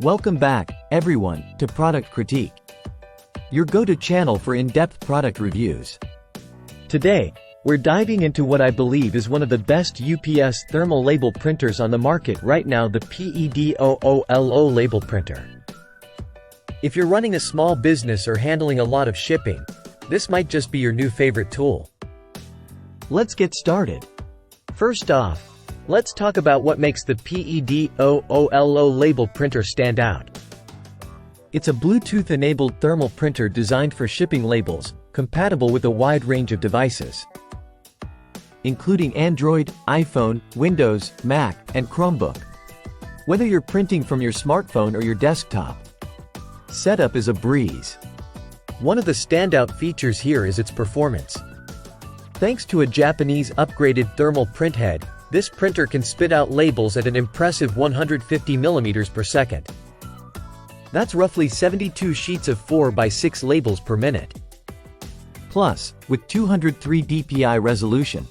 Welcome back, everyone, to Product Critique, your go-to channel for in-depth product reviews. Today, we're diving into what I believe is one of the best UPS thermal label printers on the market right now, the PEDOOLO label printer. If you're running a small business or handling a lot of shipping, this might just be your new favorite tool. Let's get started. First off, let's talk about what makes the PEDOOLO label printer stand out. It's a Bluetooth-enabled thermal printer designed for shipping labels, compatible with a wide range of devices, including Android, iPhone, Windows, Mac, and Chromebook. Whether you're printing from your smartphone or your desktop, setup is a breeze. One of the standout features here is its performance. Thanks to a Japanese upgraded thermal print head, this printer can spit out labels at an impressive 150 mm per second. That's roughly 72 sheets of 4x6 labels per minute. Plus, with 203 dpi resolution,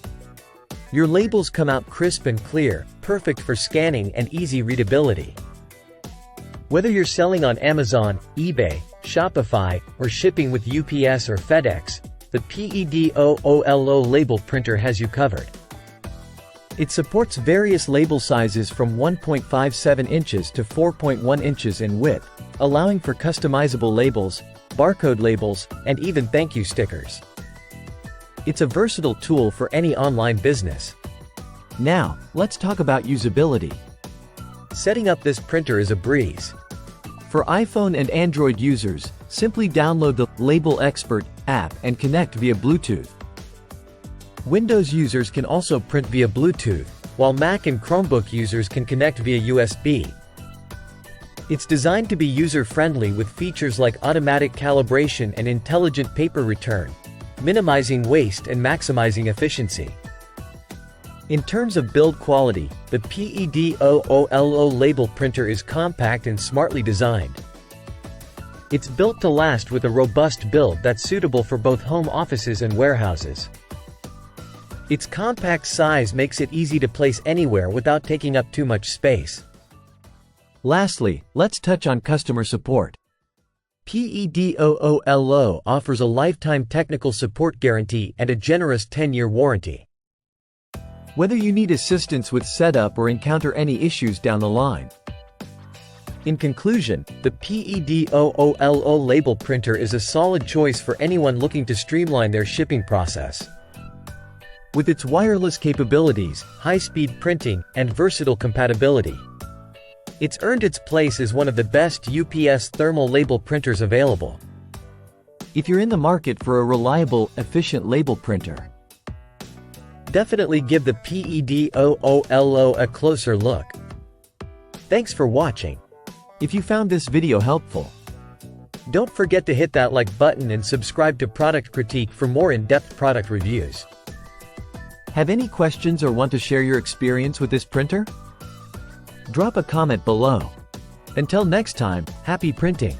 your labels come out crisp and clear, perfect for scanning and easy readability. Whether you're selling on Amazon, eBay, Shopify, or shipping with UPS or FedEx, the PEDOOLO label printer has you covered. It supports various label sizes from 1.57 inches to 4.1 inches in width, allowing for customizable labels, barcode labels, and even thank you stickers. It's a versatile tool for any online business. Now, let's talk about usability. Setting up this printer is a breeze. For iPhone and Android users, simply download the Label Expert app and connect via Bluetooth. Windows users can also print via Bluetooth, while Mac and Chromebook users can connect via USB. It's designed to be user-friendly with features like automatic calibration and intelligent paper return, minimizing waste and maximizing efficiency. In terms of build quality, the PEDOOLO label printer is compact and smartly designed. It's built to last with a robust build that's suitable for both home offices and warehouses. Its compact size makes it easy to place anywhere without taking up too much space. Lastly, let's touch on customer support. PEDOOLO offers a lifetime technical support guarantee and a generous 10-year warranty. Whether you need assistance with setup or encounter any issues down the line. In conclusion, the PEDOOLO label printer is a solid choice for anyone looking to streamline their shipping process. With its wireless capabilities, high-speed printing, and versatile compatibility, it's earned its place as one of the best UPS thermal label printers available. If you're in the market for a reliable, efficient label printer, definitely give the PEDOOLO a closer look. Thanks for watching. If you found this video helpful, don't forget to hit that like button and subscribe to Product Critique for more in-depth product reviews. Have any questions or want to share your experience with this printer? Drop a comment below. Until next time, happy printing!